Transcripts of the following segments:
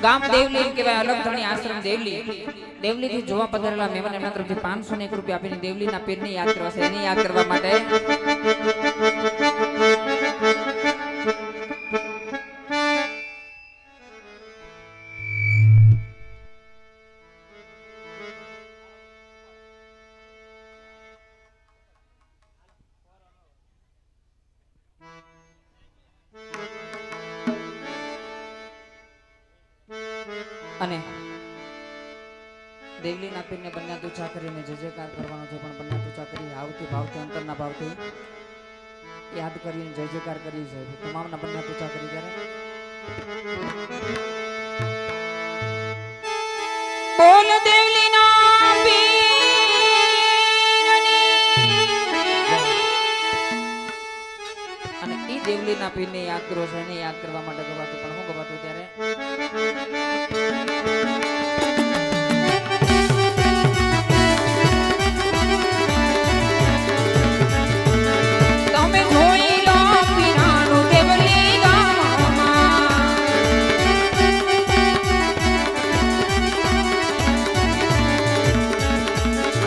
ગામ દેવલી એમ કહેવાય, અલગ ધણી આશ્રમ દેવલી. દેવલી થી જોવા પધારેલા મહેમાન એમના તરફથી 501 રૂપિયા આપીને દેવલીના પીરને યાદ કરવા છે. એને યાદ કરવા માટે અને દેવલીના પીરને બંને તુચા કરીને જય જયકાર કરવાનો છે. પણ બંને તુચા કરી આવતી ભાવથી અંતરના ભાવથી યાદ કરીને જય જયકાર કરી છે. તમામના બંને તુચા કરી ત્યારે બોલ દેવલીના પીરની અને ઈ દેવલીના પીરને યાદ કરો છે. એને યાદ કરવા માટે ગવાતું. પણ હું ગવાતું ત્યારે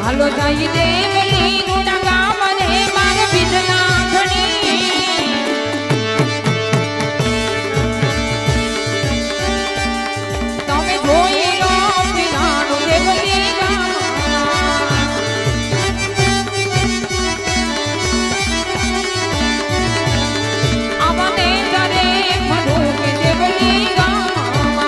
હાલો જાય દેવલી ગુણા ગામ ને માગ બિદલા ઘણી તમે જોઈ લો પીરાનું દેવલી ગામ આવને જરે મધુ કે દેવલી ગામ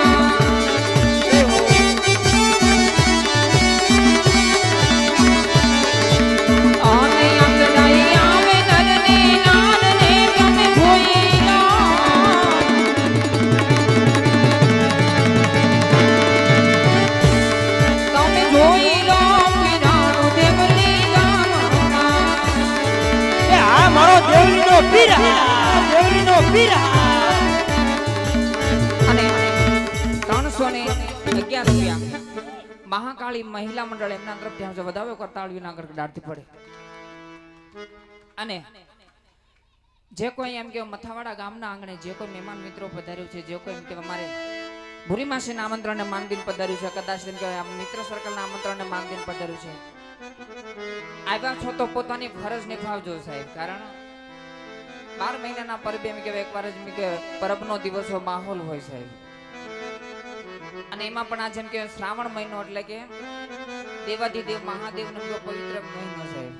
અને 311 રૂપિયા મહાકાળી મહિલા મંડળ એમના તરફથી આવશે. વધાવે કરતાળીઓ ના દાડથી પડે. અને જે કોઈ એમ કે મથાવાડા ગામના આંગણે જે કોઈ મહેમાન મિત્રો પધાર્યું છે, જે કોઈ એમ કે અમારે ભૂરી માસીના આમંત્રણને માનદીન પધાર્યું છે, કદાચ એમ કે મિત્ર સર્કલના આમંત્રણને માનદીન પધાર્યું છે, આવ્યા છો તો પોતાની ફરજ નિભાવજો સાહેબ. કારણ 12 મહિનાના પરબે એમ કે એકવાર જ કે પરબનો દિવસો માહોલ હોય સાહેબ. અને એમાં પણ આ જેમ કે શ્રાવણ મહિનો એટલે કે દેવાધિદેવ મહાદેવનો પવિત્ર મહિનો સાહેબ.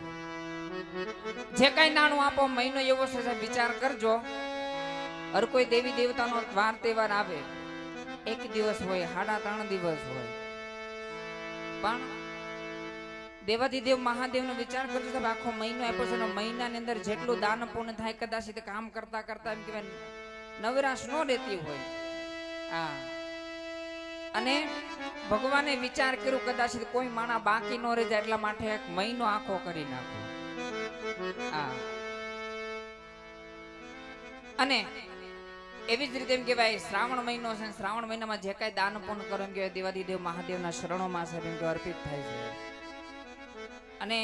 જે કઈ નાણું આપો મહિનો એવો છે સાહેબ, વિચાર કરજો. હર કોઈ દેવી દેવતાનો વાર તહેવાર આવે, એક દિવસ હોય, 3.5 દિવસ હોય, પણ દેવાધિદેવ મહાદેવનો વિચાર કરજો સાહેબ. આખો મહિનો આપ્યો છે. મહિનાની અંદર જેટલું દાન પૂર્ણ થાય, કદાચ કામ કરતા કરતા એમ કહેવાય નવરાશ ન રહેતી હોય. હા, અને ભગવાને વિચાર કર્યું કદાચ કોઈ માણા બાકી ન રહી જાય એટલા માટે એક મહિનો આખો કરી નાખો. હા, અને એવી જ રીતે એમ કહેવાય શ્રાવણ મહિનો છે. શ્રાવણ મહિનામાં જે કાંઈ દાન પૂર્ણ કરો એમ કહેવાય દેવાધિદેવ મહાદેવના શરણોમાં સાહેબ એમ કે અર્પિત થાય છે. અને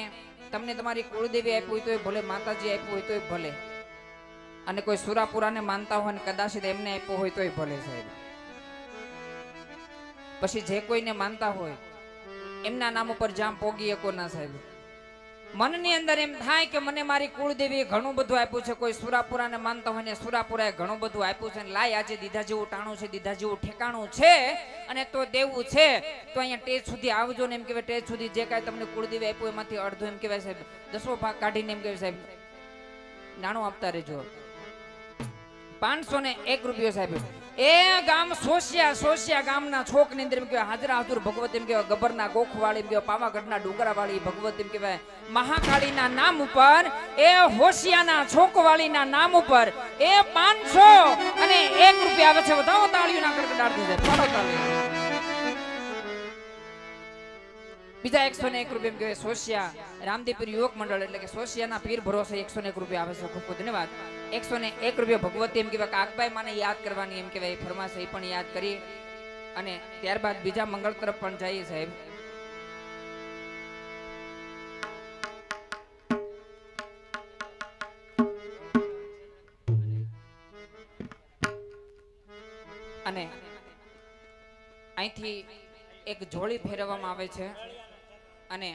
તમને તમારી કુળદેવી આપ્યું હોય તોય ભલે, માતાજી આપ્યું હોય તોય ભલે, અને કોઈ સુરાપુરાને માનતા હોય ને કદાચ એમને આપ્યું હોય તોય ભલે સાહેબ. પછી જે કોઈને માનતા હોય એમના નામ ઉપર જામ પોગી એકો ના સાહેબ. મનની અંદર એમ થાય કે મને મારી કુળદેવીએ ઘણું બધું આપ્યું છે. કોઈ સુરાપુરાને માનતા હોય ને સુરાપુરાએ ઘણું બધું આપ્યું છે, લાય આજે દીધા જેવું ટાણું છે, દીધા જેવું ઠેકાણું છે, અને તો દેવું છે તો અહીંયા ટેજ સુધી આવજો ને એમ કહેવાય. ટેજ સુધી જે કાંઈ તમને કુળદેવી આપ્યું એમાંથી અડધો એમ કહેવાય સાહેબ, 10મો ભાગ કાઢીને એમ કહેવાય સાહેબ નાણું આપતા રહેજો. 501 રૂપિયો સાહેબ. એ ગામ સોશિયા ગામના છોક ની અંદર એમ કહેવાય હાજરા હાજર ભગવત એમ કહેવાય ગબ્બરના ગોખવાળી એમ કહેવાય પાવાગઢના ડુંગરાવાળી ભગવત એમ કહેવાય મહાકાળીના નામ ઉપર, એ હોશિયાના છોકવાળીના નામ ઉપર એ 501 રૂપિયા આવે છે. વધાવો તાળીઓ ના કડકડાટ થઈ જાય. બીજા 101 રૂપિયા એમ કહેવાય સોશિયા રામદેવપીર યુવક મંડળ એટલે કે સોશિયાના પીર ભરોસે 101 રૂપિયા આવે છે. ખૂબ ખૂબ ધન્યવાદ. 101 રૂપિયા ભગવતી એમ કહેવાય કાકભાઈ માને યાદ કરવાની એમ કહેવાય ફરમાશ એ પણ યાદ કરી. અને ત્યારબાદ બીજા મંગળ તરફ પણ જઈએ સાહેબ. અને અહીંથી એક જોડી ફેરવવામાં આવે છે અને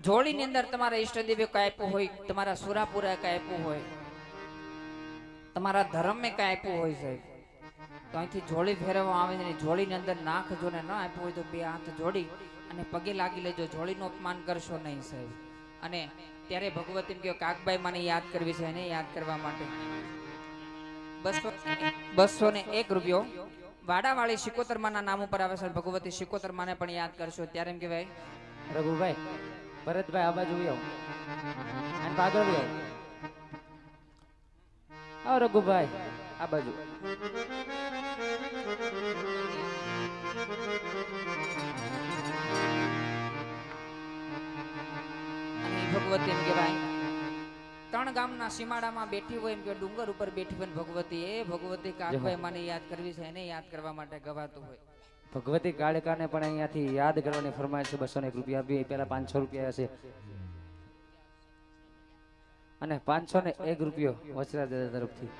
જોડીની અંદર તમારા ઈષ્ટદેવે કઈ આપ્યું હોય, તમારા સુરાપુરા કઈ આપ્યું હોય, તમારા ધર્મે કઈ આપ્યું હોય સાહેબ, તો અહીંથી જોડી ફેરવવામાં આવે છે. જોડીની અંદર નાખજો ને ન આપ્યું હોય તો બે હાથ જોડી અને પગે લાગી લેજો. જોડીનું અપમાન કરશો નહીં સાહેબ. અને ત્યારે ભગવતી કે કાકબાઈ મને યાદ કરવી છે, એને યાદ કરવા માટે 201 રૂપિયો વાડાવાળી શિકોતરમાના નામ ઉપર આવે છે. ભગવતી શિકોતરમાને પણ યાદ કરશો. ત્યારે એમ કહેવાય રઘુભાઈ, ભરતભાઈ આ બાજુ આવો અને પાગળ આવો. આવો રઘુભાઈ આ બાજુ. ભગવતી એમ કહેવાય 3 ગામના સીમાડામાં બેઠી હોય, એમ કે ડુંગર ઉપર બેઠી હોય ભગવતી. એ ભગવતી કાકભાઈ મને યાદ કરવી છે, એને યાદ કરવા માટે ગવાતું હોય. ભગવતી કાળકાને પણ અહીંયાથી યાદ કરવાની ફરમાઈશ છે. 201 રૂપિયા આપી, પહેલા 500 રૂપિયા હશે અને 501 રૂપિયો વચરા દાદા તરફથી.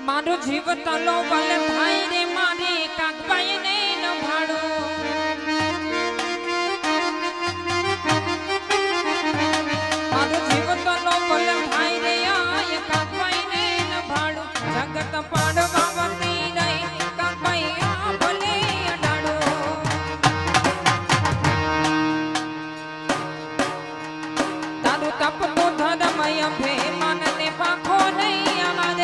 મારો જીવ તલો બલ થાય રે મારી કાકબાઈ ને ન ભાડો. મારો જીવ તલો બલ થાય રે આય કાકબાઈ ને ન ભાડો. જગત પાડવા વતી રહી કાકબાઈ આ ભલે અડાડો. તારું તપ તો ધર્મય ભે મનને પાખો નહીં આવા.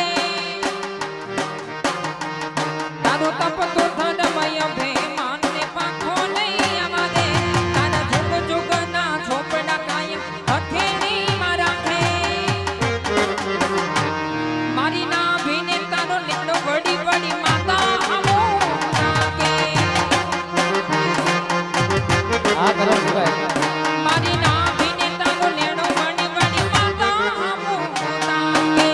તપ તો ધનમય ભે માનને પાખો નહીં આવા. તારા જુગ જુગ ના ઝોપડા કાયમ હથેળીમાં રાખે. મારી ના ભીને તારો નીકળો વડી વડી માતા આવો લાગે. હા કરો ભાઈ. મારી ના ભીને તારો લેણો વડી વડી માતા આવો લાગે.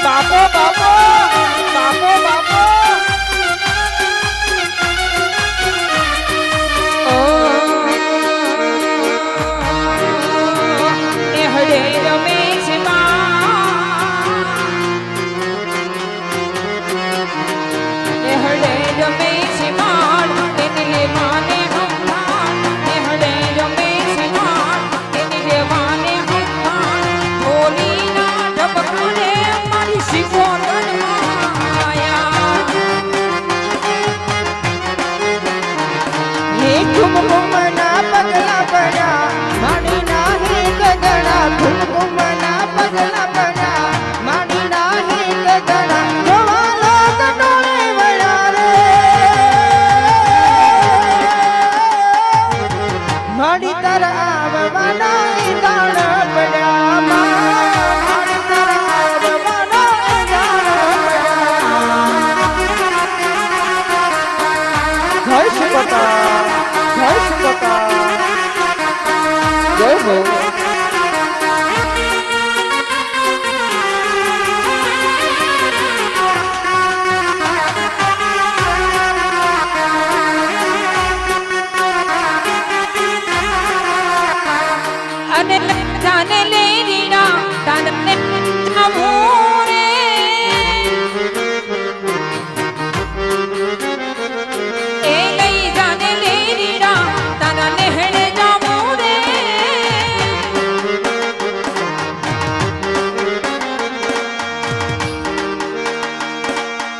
બાપો બાપો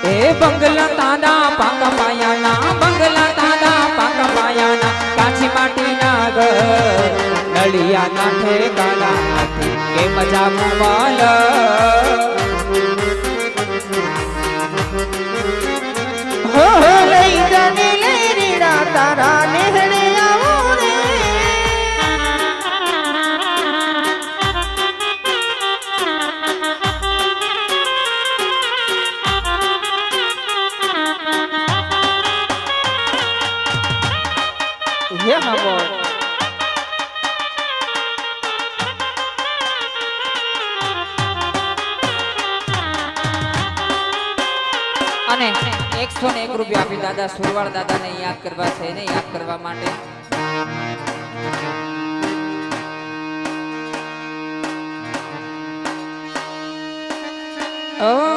એ બંગલા તાડા પાકા પાયાના બંગલા તાડા પાકા પાયાના કાચી માટીના ઘર નળિયાના ઠેકાણા નથી કે મજા કમાલ હો લઈ જાને લેરીડા તારા નેહણે આવો રે હે હમો અને 101 રૂપિયા આપી દાદા સુરવાળ દાદાને યાદ કરવા છે એને યાદ કરવા માટે ઓ